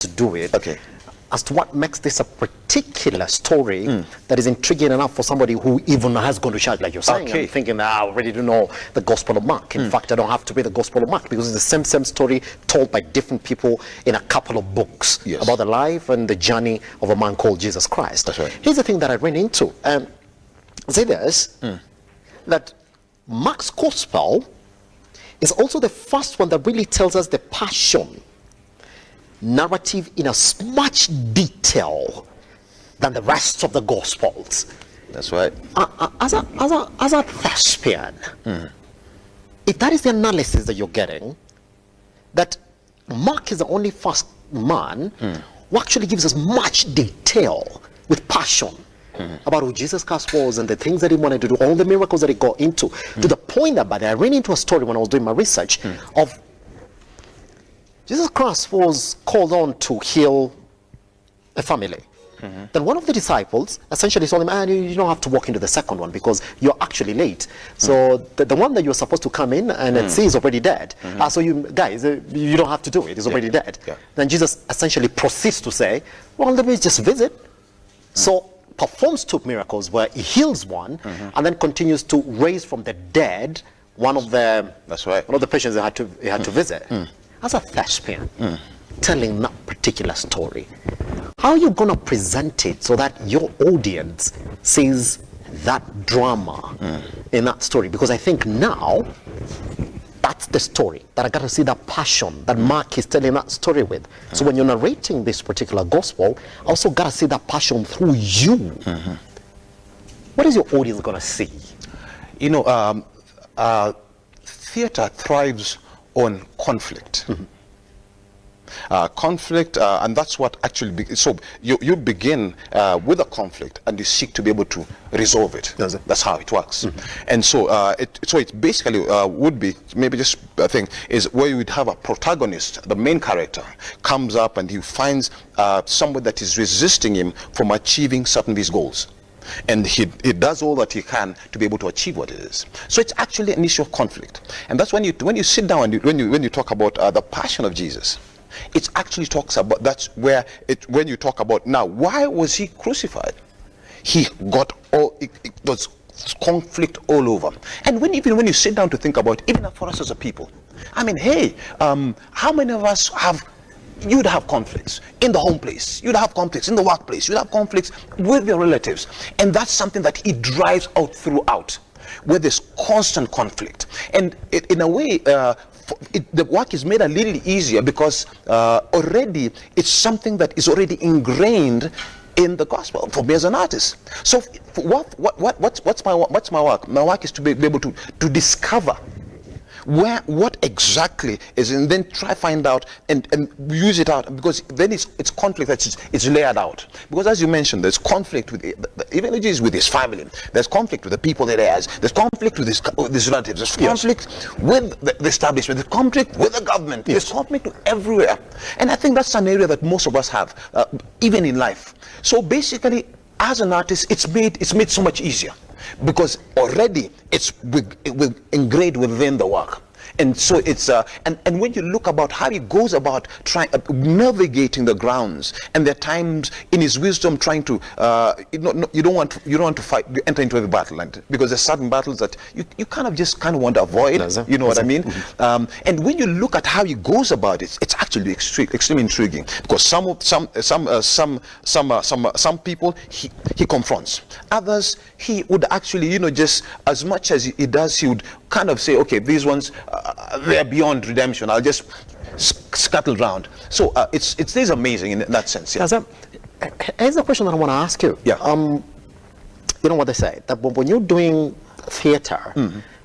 to do it. Okay. As to what makes this a particular story that is intriguing enough for somebody who even has gone to church, like you're saying, Okay. and thinking, I already do know the Gospel of Mark. In fact, I don't have to read the Gospel of Mark because it's the same story told by different people in a couple of books Yes. about the life and the journey of a man called Jesus Christ. That's right. Here's the thing that I ran into. Say this, that Mark's Gospel is also the first one that really tells us the passion narrative in as much detail than the rest of the Gospels. That's right. As a thespian, if that is the analysis that you're getting, that Mark is the only first man who actually gives us much detail with passion about who Jesus Christ was and the things that he wanted to do, all the miracles that he got into, to the point that, I ran into a story when I was doing my research of Jesus Christ was called on to heal a family. Then one of the disciples essentially told him, you don't have to walk into the second one because you're actually late. So the one that you're supposed to come in and see is already dead. So you guys, you don't have to do it. It's already dead. Yeah. Then Jesus essentially proceeds to say, well, let me just visit. So performs two miracles where he heals one and then continues to raise from the dead one of the That's right. one of the patients he had to visit. As a thespian, telling that particular story, how are you going to present it so that your audience sees that drama in that story? Because I think now that's the story that I got to see, that passion that Mark is telling that story with. So when you're narrating this particular gospel, I also got to see that passion through you. What is your audience going to see? You know, theater thrives on conflict. Conflict, and that's what actually so you begin with a conflict and you seek to be able to resolve it. That's how it works. And so it basically would be maybe just a thing is where you would have a protagonist, the main character comes up and he finds somebody that is resisting him from achieving certain these goals. And he does all that he can to be able to achieve what it is. So it's actually an issue of conflict, and that's when you sit down and when you talk about the passion of Jesus, it actually talks about, that's where when you talk about, now why was he crucified? He got it was conflict all over. And even when you sit down to think about, even for us as a people, I mean, hey, how many of us you'd have conflicts in the home place, you'd have conflicts in the workplace, you'd have conflicts with your relatives, and that's something that he drives out throughout, where there's constant conflict. And in a way, the work is made a little easier because already it's something that is already ingrained in the gospel for me as an artist. So what's my work? My work is to be able to discover what exactly is, and then try find out and use it out, because then it's conflict that it's layered out. Because as you mentioned, there's conflict with even if it is with his family, there's conflict with the people that he has, there's conflict with his relatives, there's conflict with the establishment, there's conflict with the government, there's conflict everywhere. And I think that's an area that most of us have, even in life. So basically, as an artist, it's made so much easier, because already it's ingrained within the work. And so it's and when you look about how he goes about trying navigating the grounds, and there are times in his wisdom trying to you don't want to fight, enter into every battle, and because there's certain battles that you kind of want to avoid. You know what I mean? And when you look at how he goes about it, it's actually extremely intriguing, because some people he confronts, others he would actually, just as much as he does, he would kind of say, okay, these ones they're beyond redemption, I'll just scuttle round. So it is amazing in that sense. Yeah. Here's a question that I want to ask you. Yeah. You know what they say, that when you're doing theater,